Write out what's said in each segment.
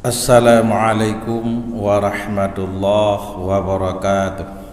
Assalamualaikum warahmatullahi wabarakatuh.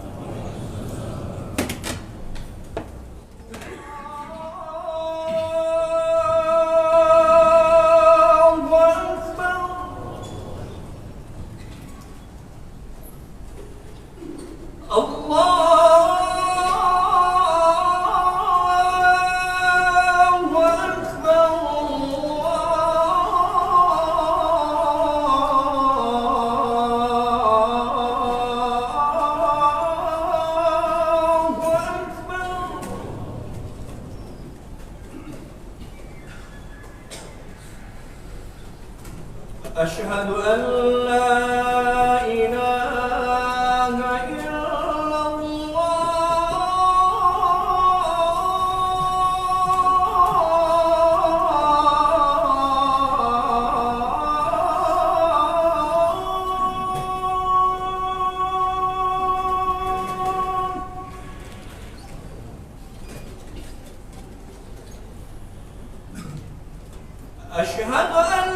أشهد أن لا إله إلا أشهد أن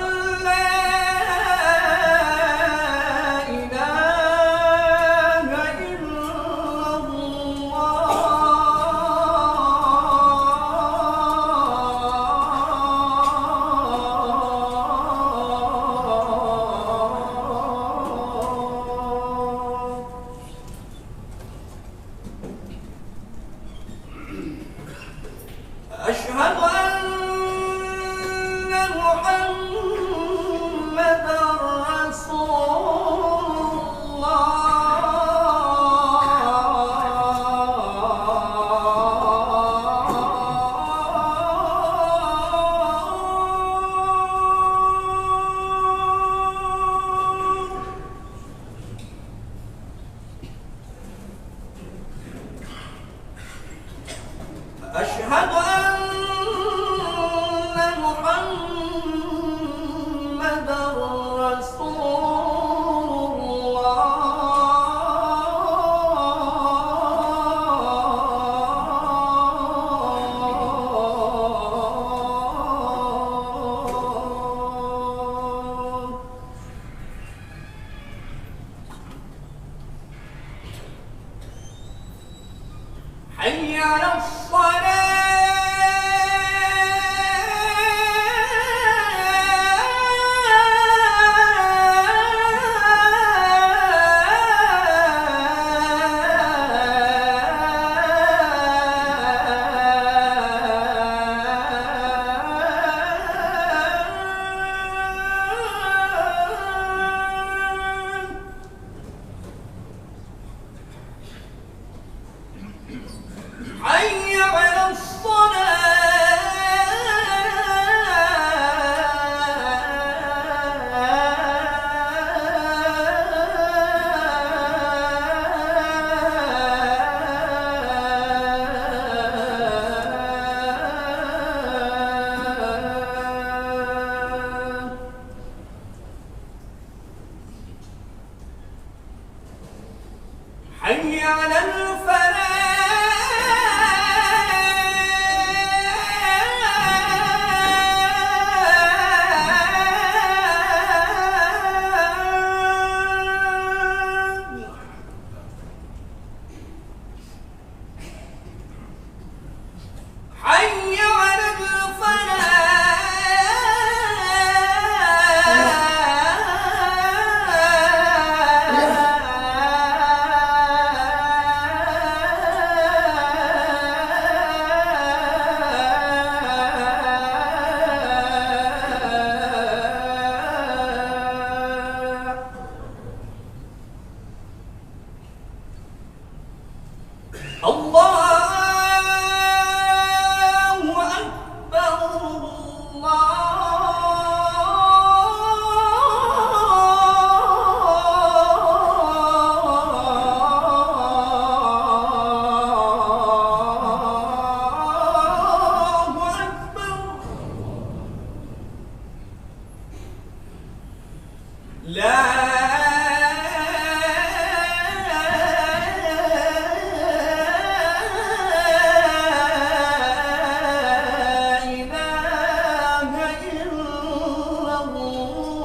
أشهد أن محمدًا رسول الله. أشهد أن محمدًا رسول الله. حي على حي على حي على حي على لا إله إلا الله.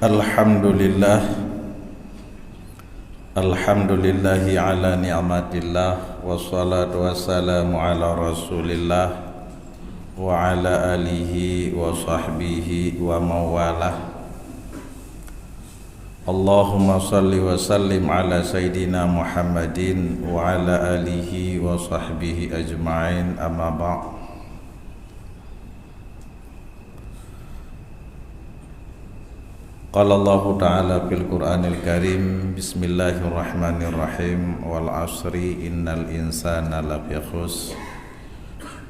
Alhamdulillah, Alhamdulillahi ala ni'matillah, wassalatu wassalamu ala rasulillah wa ala alihi wa sahbihi wa mawalah. Allahumma salli wa sallim ala Sayyidina Muhammadin wa ala alihi wa sahbihi ajma'in, amma ba'd. Qala Allah Ta'ala fil Qur'anil Karim, Bismillahirrahmanirrahim, wal asri innal insana lafi khusr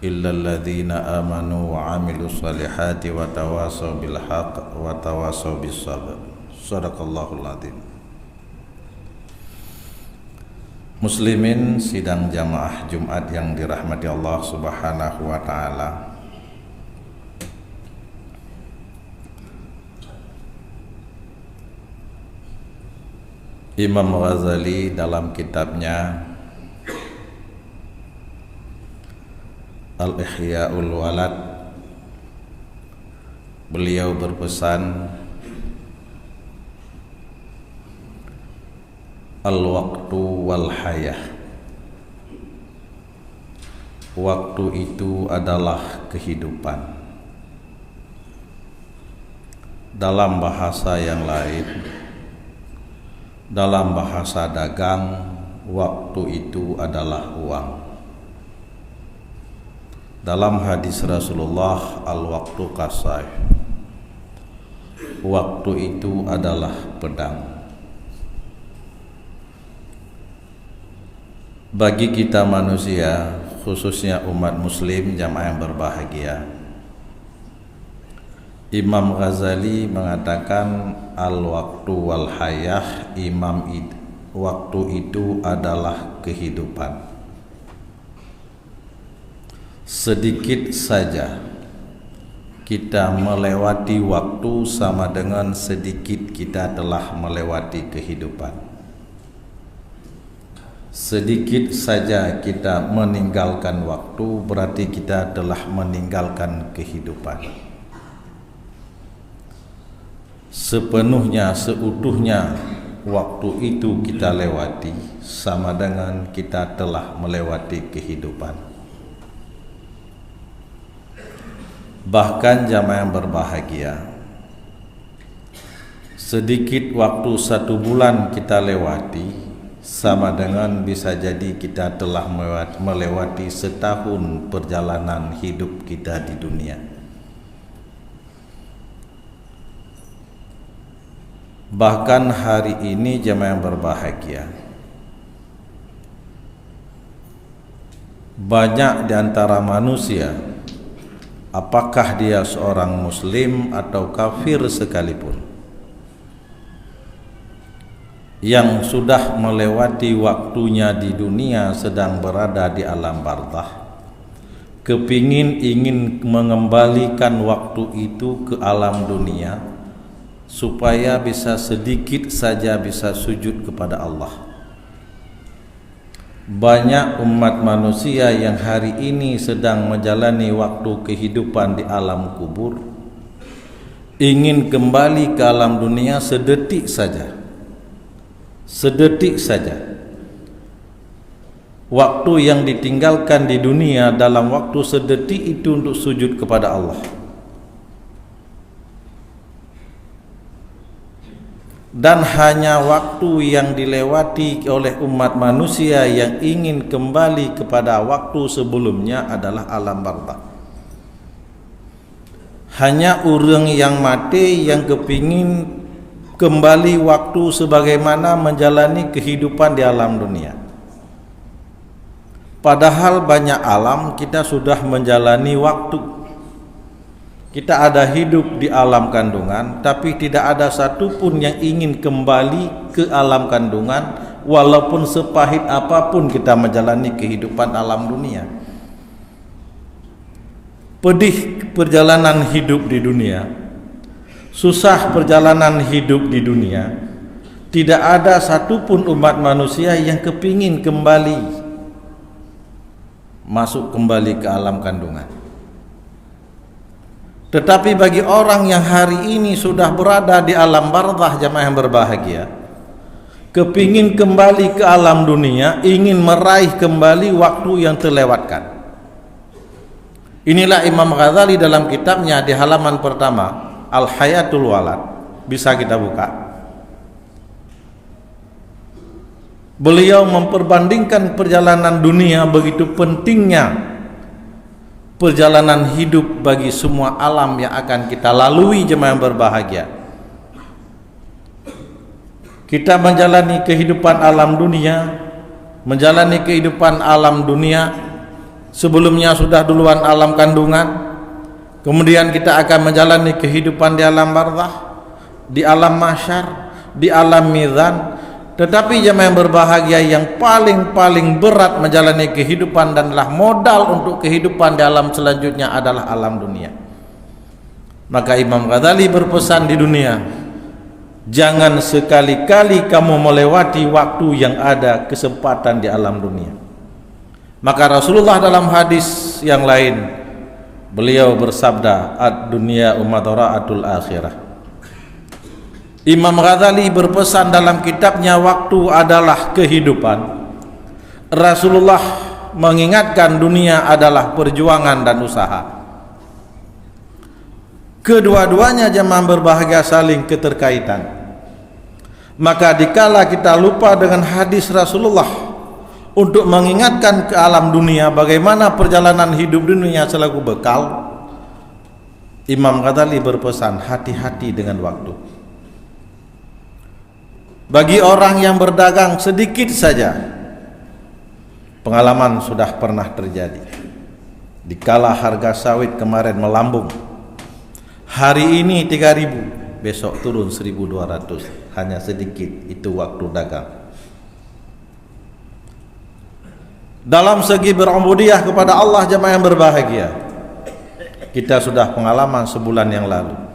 illa alladhina amanu wa amilus salihati wa tawasaw bil haqq wa tawasaw bis sabr. Shadaqallahul adzim. Muslimin sidang jamaah Jumat yang dirahmati Allah Subhanahu wa Ta'ala. Imam Ghazali dalam kitabnya Al-Ihya'ul Walad, beliau berpesan, al-waqtu wal hayah, waktu itu adalah kehidupan. Dalam bahasa yang lain, dalam bahasa dagang, waktu itu adalah uang. Dalam hadis Rasulullah, al-waqtu kasayf, waktu itu adalah pedang. Bagi kita manusia, khususnya umat muslim jamaah yang berbahagia, Imam Ghazali mengatakan al-waqtu wal hayah, waktu itu adalah kehidupan. Sedikit saja kita melewati waktu sama dengan sedikit kita telah melewati kehidupan. Sedikit saja kita meninggalkan waktu, berarti kita telah meninggalkan kehidupan. Sepenuhnya, seutuhnya waktu itu kita lewati, sama dengan kita telah melewati kehidupan. Bahkan jamaah yang berbahagia, sedikit waktu 1 bulan kita lewati, sama dengan bisa jadi kita telah melewati setahun perjalanan hidup kita di dunia. Bahkan hari ini jemaah yang berbahagia, banyak di antara manusia, apakah dia seorang muslim atau kafir sekalipun, yang sudah melewati waktunya di dunia sedang berada di alam barzakh, ingin mengembalikan waktu itu ke alam dunia supaya bisa sedikit saja bisa sujud kepada Allah. Banyak umat manusia yang hari ini sedang menjalani waktu kehidupan di alam kubur, ingin kembali ke alam dunia sedetik saja. Sedetik saja. Waktu yang ditinggalkan di dunia dalam waktu sedetik itu untuk sujud kepada Allah. Dan hanya waktu yang dilewati oleh umat manusia yang ingin kembali kepada waktu sebelumnya adalah alam barzakh. Hanya orang yang mati yang kepingin kembali waktu sebagaimana menjalani kehidupan di alam dunia. Padahal banyak alam kita sudah menjalani waktu. Kita ada hidup di alam kandungan, tapi tidak ada satupun yang ingin kembali ke alam kandungan, walaupun sepahit apapun kita menjalani kehidupan alam dunia. Pedih perjalanan hidup di dunia, susah perjalanan hidup di dunia. Tidak ada satupun umat manusia yang kepingin masuk kembali ke alam kandungan. Tetapi bagi orang yang hari ini sudah berada di alam barzah, jamaah yang berbahagia, kepingin kembali ke alam dunia, ingin meraih kembali waktu yang terlewatkan. Inilah Imam Ghazali dalam kitabnya di halaman pertama, Al-Hayatul Walad. Bisa kita buka. Beliau memperbandingkan perjalanan dunia, begitu pentingnya perjalanan hidup bagi semua alam yang akan kita lalui, jemaah yang berbahagia. Kita menjalani kehidupan alam dunia, menjalani kehidupan alam dunia, sebelumnya sudah duluan alam kandungan, kemudian kita akan menjalani kehidupan di alam barzah, di alam mahsyar, di alam mizan. Tetapi jemaah yang berbahagia, yang paling berat menjalani kehidupan dan adalah modal untuk kehidupan di alam selanjutnya adalah alam dunia. Maka Imam Ghazali berpesan di dunia, jangan sekali-kali kamu melewati waktu yang ada kesempatan di alam dunia. Maka Rasulullah dalam hadis yang lain, beliau bersabda, ad-dunya umadaraatul akhirah. Imam Ghazali berpesan dalam kitabnya Waktu Adalah Kehidupan. Rasulullah mengingatkan dunia adalah perjuangan dan usaha. Kedua-duanya jemaah berbahagia saling keterkaitan. Maka dikala kita lupa dengan hadis Rasulullah untuk mengingatkan ke alam dunia bagaimana perjalanan hidup dunia selaku bekal, Imam Ghazali berpesan, hati-hati dengan waktu. Bagi orang yang berdagang sedikit saja, pengalaman sudah pernah terjadi. Dikala harga sawit kemarin melambung, hari ini 3.000, besok turun 1.200, hanya sedikit, itu waktu dagang. Dalam segi berubudiyah kepada Allah, jemaah yang berbahagia, kita sudah pengalaman sebulan yang lalu.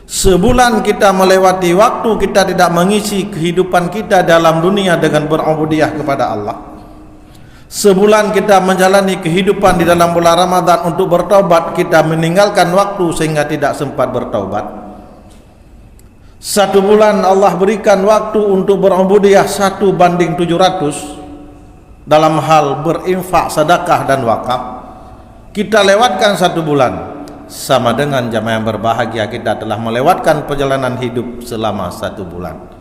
Sebulan kita melewati waktu, kita tidak mengisi kehidupan kita dalam dunia dengan berubudiyah kepada Allah. Sebulan kita menjalani kehidupan di dalam bulan Ramadan untuk bertaubat, kita meninggalkan waktu sehingga tidak sempat bertaubat. 1 bulan Allah berikan waktu untuk berubudiyah 1:700 dalam hal berinfak, sedekah dan wakaf. Kita lewatkan 1 bulan, sama dengan jamaah yang berbahagia kita telah melewatkan perjalanan hidup selama 1 bulan.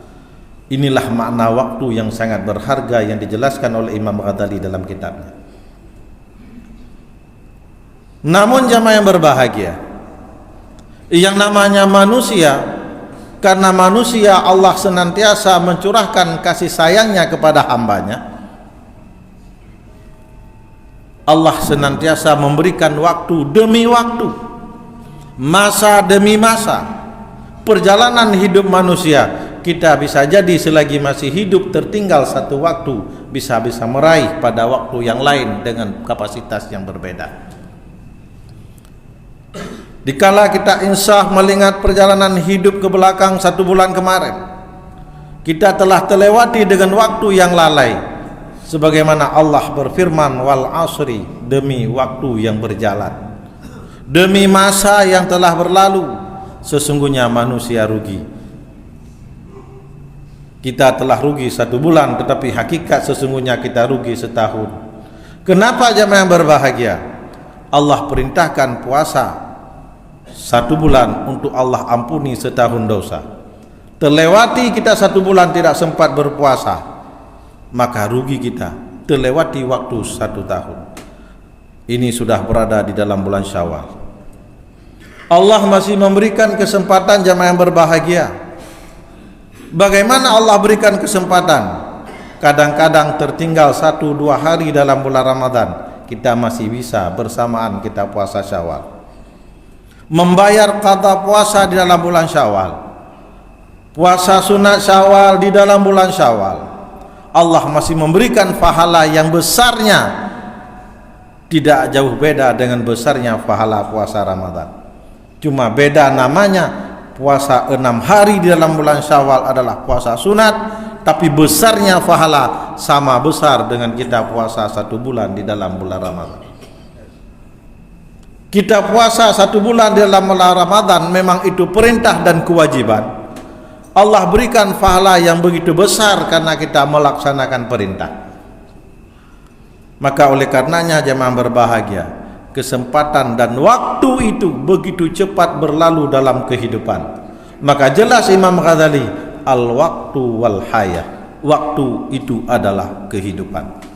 Inilah makna waktu yang sangat berharga yang dijelaskan oleh Imam Ghazali dalam kitabnya. Namun jamaah yang berbahagia, yang namanya manusia, karena manusia Allah senantiasa mencurahkan kasih sayangnya kepada hambanya, Allah senantiasa memberikan waktu demi waktu, masa demi masa. Perjalanan hidup manusia, kita bisa jadi selagi masih hidup tertinggal 1 waktu, bisa meraih pada waktu yang lain dengan kapasitas yang berbeda. Dikala kita insaf melihat perjalanan hidup ke belakang 1 bulan kemarin, kita telah terlewati dengan waktu yang lalai, sebagaimana Allah berfirman, wal asri, demi waktu yang berjalan, demi masa yang telah berlalu, sesungguhnya manusia rugi. Kita telah rugi 1 bulan, tetapi hakikat sesungguhnya kita rugi setahun. Kenapa jemaah yang berbahagia? Allah perintahkan puasa 1 bulan untuk Allah ampuni setahun dosa. Terlewati kita 1 bulan tidak sempat berpuasa, maka rugi kita, terlewati waktu 1 tahun. Ini sudah berada di dalam bulan Syawal. Allah masih memberikan kesempatan jamaah yang berbahagia. Bagaimana Allah berikan kesempatan? Kadang-kadang tertinggal 1-2 hari dalam bulan Ramadan, kita masih bisa bersamaan kita puasa Syawal, membayar qada puasa di dalam bulan Syawal, puasa sunat Syawal di dalam bulan Syawal. Allah masih memberikan pahala yang besarnya, tidak jauh beda dengan besarnya pahala puasa Ramadan. Cuma beda namanya, puasa 6 hari di dalam bulan Syawal adalah puasa sunat, tapi besarnya pahala sama besar dengan kita puasa 1 bulan di dalam bulan Ramadan. Kita puasa 1 bulan dalam bulan Ramadan memang itu perintah dan kewajiban. Allah berikan pahala yang begitu besar karena kita melaksanakan perintah. Maka oleh karenanya jemaah berbahagia, kesempatan dan waktu itu begitu cepat berlalu dalam kehidupan. Maka jelas Imam Ghazali, al-waktu wal hayah, waktu itu adalah kehidupan.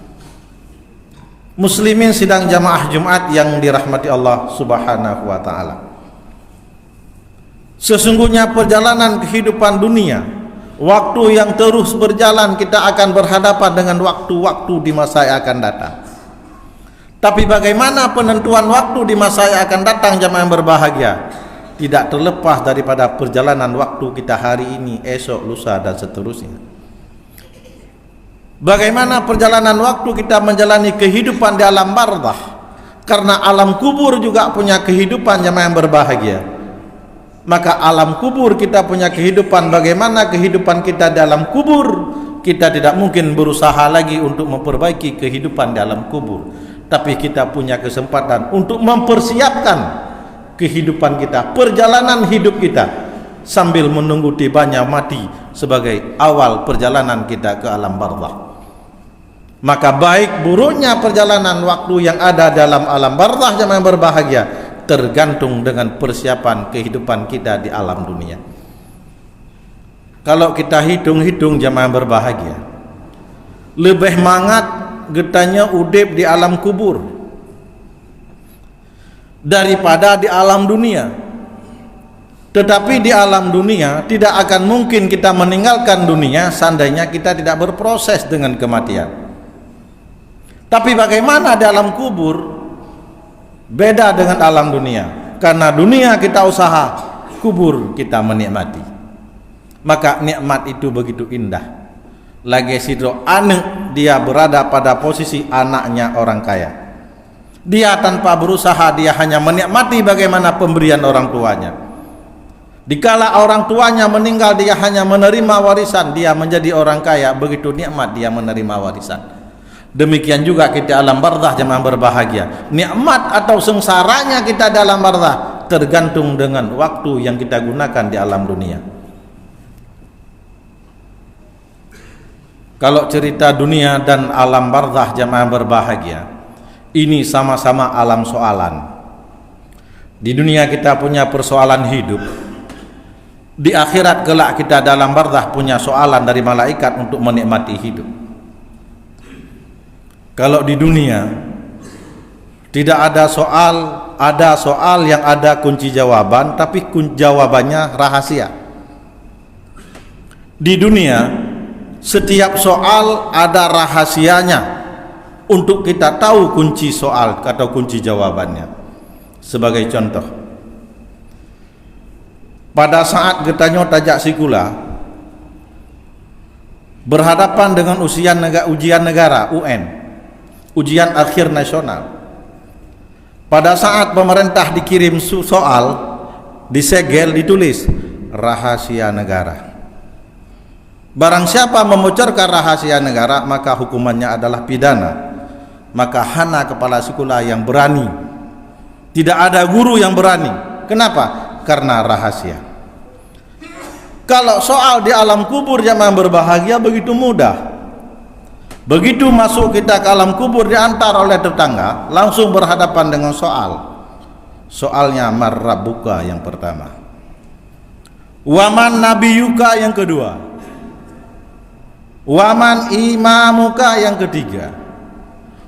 Muslimin sidang jamaah Jumat yang dirahmati Allah Subhanahu wa taala. Sesungguhnya perjalanan kehidupan dunia, waktu yang terus berjalan, kita akan berhadapan dengan waktu-waktu di masa yang akan datang. Tapi bagaimana penentuan waktu di masa yang akan datang jamaah yang berbahagia? Tidak terlepas daripada perjalanan waktu kita hari ini, esok, lusa dan seterusnya. Bagaimana perjalanan waktu kita menjalani kehidupan di alam barzakh? Karena alam kubur juga punya kehidupan jemaah yang berbahagia. Maka alam kubur kita punya kehidupan. Bagaimana kehidupan kita di alam kubur? Kita tidak mungkin berusaha lagi untuk memperbaiki kehidupan di alam kubur, tapi kita punya kesempatan untuk mempersiapkan kehidupan kita, perjalanan hidup kita, sambil menunggu tibanya mati sebagai awal perjalanan kita ke alam barzakh. Maka baik buruknya perjalanan waktu yang ada dalam alam barzakh jemaah yang berbahagia tergantung dengan persiapan kehidupan kita di alam dunia. Kalau kita hitung-hitung jemaah yang berbahagia, lebih mangat getanya udip di alam kubur daripada di alam dunia. Tetapi di alam dunia tidak akan mungkin kita meninggalkan dunia seandainya kita tidak berproses dengan kematian. Tapi bagaimana di alam kubur? Beda dengan alam dunia. Karena dunia kita usaha, kubur kita menikmati. Maka nikmat itu begitu indah. Lagi sidro anak, dia berada pada posisi anaknya orang kaya. Dia tanpa berusaha, dia hanya menikmati bagaimana pemberian orang tuanya. Dikala orang tuanya meninggal, dia hanya menerima warisan. Dia menjadi orang kaya, begitu nikmat dia menerima warisan. Demikian juga kita alam barzakh jemaah berbahagia. Nikmat atau sengsaranya kita dalam barzakh tergantung dengan waktu yang kita gunakan di alam dunia. Kalau cerita dunia dan alam barzakh jemaah berbahagia, ini sama-sama alam soalan. Di dunia kita punya persoalan hidup. Di akhirat kelak kita dalam barzakh punya soalan dari malaikat untuk menikmati hidup. Kalau di dunia tidak ada soal yang ada kunci jawaban, tapi jawabannya rahasia. Di dunia setiap soal ada rahasianya untuk kita tahu kunci soal atau kunci jawabannya. Sebagai contoh, pada saat getanyo tajak sikula berhadapan dengan ujian negara UN, ujian akhir nasional. Pada saat pemerintah dikirim soal, disegel, ditulis rahasia negara. Barang siapa membocorkan rahasia negara, maka hukumannya adalah pidana. Maka hana kepala sekolah yang berani. Tidak ada guru yang berani. Kenapa? Karena rahasia. Kalau soal di alam kubur jemaah berbahagia begitu mudah. Begitu masuk kita ke alam kubur, diantar oleh tetangga, langsung berhadapan dengan soal. Soalnya man rabbuka yang pertama, waman nabiyuka yang kedua, waman imamuka yang ketiga,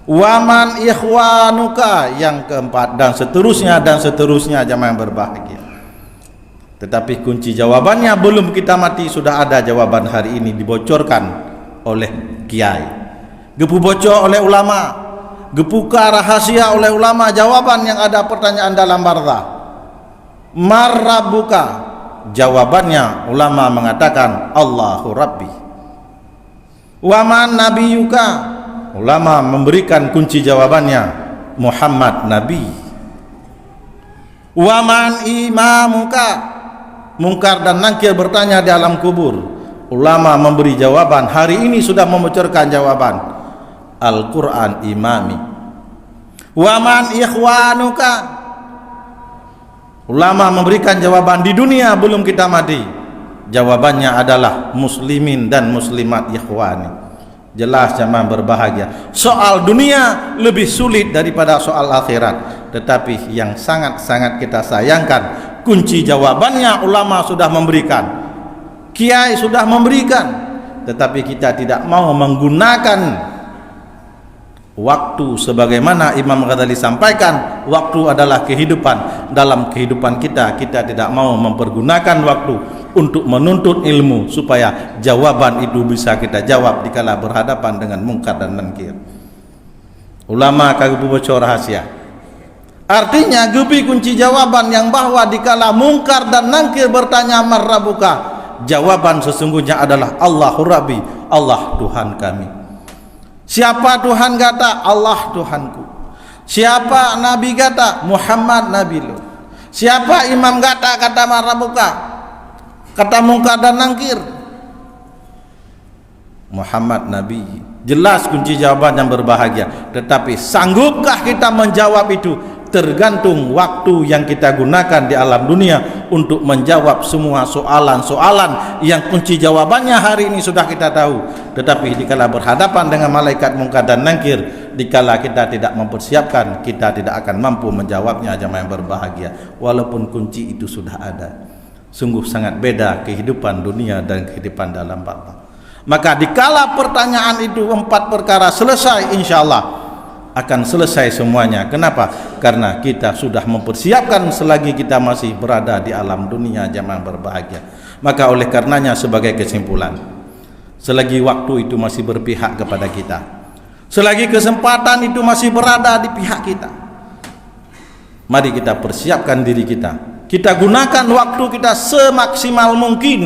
waman ikhwanuka yang keempat, dan seterusnya jemaah yang berbahagia. Tetapi kunci jawabannya belum kita mati sudah ada jawaban hari ini dibocorkan oleh kiai, gepu bocor oleh ulama, gepuka rahasia oleh ulama. Jawaban yang ada pertanyaan dalam barzakh, marrabuka, jawabannya ulama mengatakan Allahu Rabbi. Waman nabiyuka, ulama memberikan kunci jawabannya Muhammad Nabi. Waman imamuka, mungkar dan nakir bertanya di alam kubur, ulama memberi jawaban. Hari ini sudah membocorkan jawaban, Al-Quran imami. Waman ikhwanuka, Ulama memberikan jawaban di dunia belum kita mati. Jawabannya adalah muslimin dan muslimat ikhwani. Jelas jamaah berbahagia. Soal dunia lebih sulit daripada soal akhirat. Tetapi yang sangat-sangat kita sayangkan, kunci jawabannya ulama sudah memberikan, kiai sudah memberikan, tetapi kita tidak mau menggunakan waktu sebagaimana Imam Ghazali sampaikan. Waktu adalah kehidupan. Dalam kehidupan kita tidak mau mempergunakan waktu untuk menuntut ilmu supaya jawaban itu bisa kita jawab dikala berhadapan dengan mungkar dan munkar. Ulama kagak bocor rahasia. Artinya gebi kunci jawaban yang bahwa dikala mungkar dan nangkir bertanya man rabbuka, jawaban sesungguhnya adalah Allahu Rabbi, Allah Tuhan kami. Siapa Tuhan kata? Allah Tuhanku. Siapa Nabi kata? Muhammad Nabi lu. Siapa imam kata man rabbuka? Kata mungkar dan nangkir, Muhammad Nabi. Jelas kunci jawaban yang berbahagia. Tetapi sanggupkah kita menjawab itu? Tergantung waktu yang kita gunakan di alam dunia untuk menjawab semua soalan-soalan yang kunci jawabannya hari ini sudah kita tahu. Tetapi dikala berhadapan dengan malaikat mungkar dan nangkir, dikala kita tidak mempersiapkan, kita tidak akan mampu menjawabnya. Jamaah yang berbahagia, walaupun kunci itu sudah ada. Sungguh sangat beda kehidupan dunia dan kehidupan dalam barzakh. Maka dikala pertanyaan itu 4 perkara selesai, insya Allah akan selesai semuanya. Kenapa? Karena kita sudah mempersiapkan selagi kita masih berada di alam dunia, jamaah berbahagia. Maka oleh karenanya sebagai kesimpulan, selagi waktu itu masih berpihak kepada kita, selagi kesempatan itu masih berada di pihak kita, mari kita persiapkan diri kita. Kita gunakan waktu kita semaksimal mungkin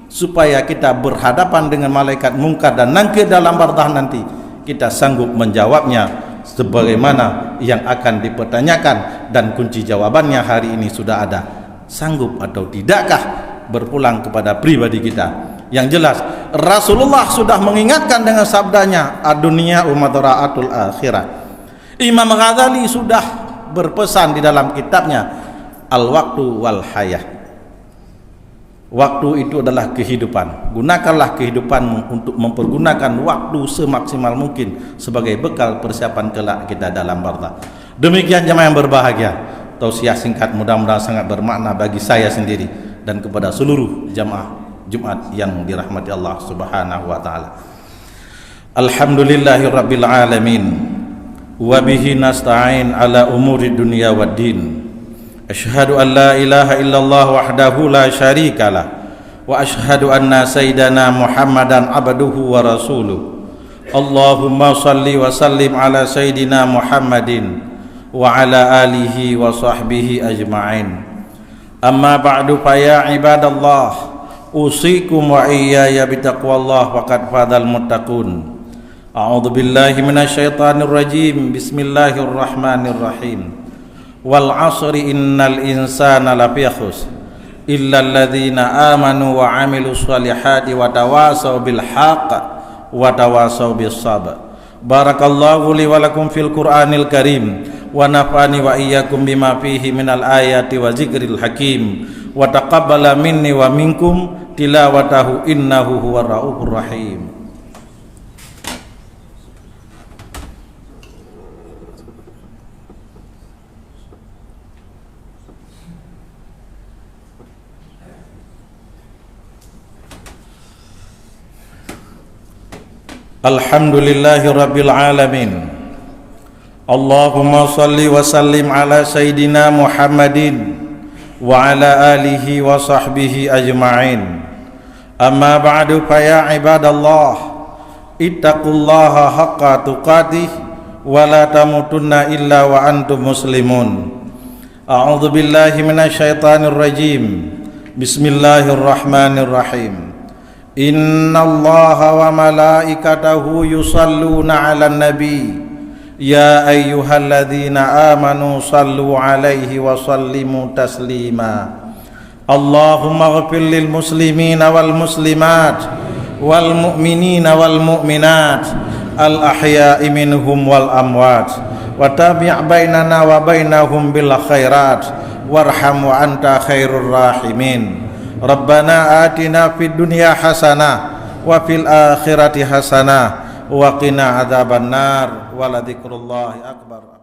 supaya kita berhadapan dengan malaikat mungkar dan nangkir dalam barzakh nanti, kita sanggup menjawabnya sebagaimana yang akan dipertanyakan, dan kunci jawabannya hari ini sudah ada. Sanggup atau tidakkah berpulang kepada pribadi kita. Yang jelas Rasulullah sudah mengingatkan dengan sabdanya, ad-dunya umadra'atul akhirat. Imam Ghazali sudah berpesan di dalam kitabnya Al-Waqtu wal Hayah. Waktu itu adalah kehidupan. Gunakanlah kehidupanmu untuk mempergunakan waktu semaksimal mungkin sebagai bekal persiapan kelak kita dalam barzakh. Demikian jemaah yang berbahagia. Tausiah singkat mudah-mudahan sangat bermakna bagi saya sendiri dan kepada seluruh jemaah Jumat yang dirahmati Allah Subhanahu wa taala. Alhamdulillahirabbil alamin. Wa bihi nasta'in ala umuri dunya waddin. Asyhadu an la ilaha illallah wahdahu la syarikalah wa asyhadu anna sayyidana Muhammadan abduhu wa rasuluh. Allahumma salli wa sallim ala sayyidina Muhammadin wa ala alihi wa sahbihi ajma'in. Amma ba'du fa ya ibadallah, usikum wa iyaya bitaqwallah wa qad fadal muttaqun. A'udzu billahi minasyaitonir rajim. Bismillahirrahmanirrahim. Wal 'asri innal insana lafi khusr illa alladhina amanu wa 'amilus solihati wa tawasaw bil haqq wa tawasaw bis sabr. Barakallahu li wa lakum fil Qur'anil Karim wa nafa'ani wa iyyakum bima fihi minal ayati wa zikril hakim wa taqabbala minni wa minkum tilawatahu innahu huwar raufur rahim. Alhamdulillahi rabbil alamin. Allahumma salli wa sallim ala sayyidina Muhammadin wa ala alihi wa sahbihi ajma'in. Amma ba'du fa ya ibadallah, ittaqullaha haqqa tuqatih wa la tamutunna illa wa antum muslimun. A'udzu billahi minasyaitonir rajim. Bismillahirrahmanirrahim. Innallaha wa malaikatahu yusalluna 'alan nabi ya ayyuhalladzina amanu sallu 'alaihi wa sallimu taslima. Allahumma ighfir lil muslimina wal muslimat wal mu'minina wal mu'minat al ahya'i minhum wal amwat wa tabi' bainana wa bainahum bil khairat warham wa anta khairur rahimin. Rabbana atina fid dunya hasanah wa fil akhirati hasanah wa qina adzabannar wa la dzikrullahi akbar.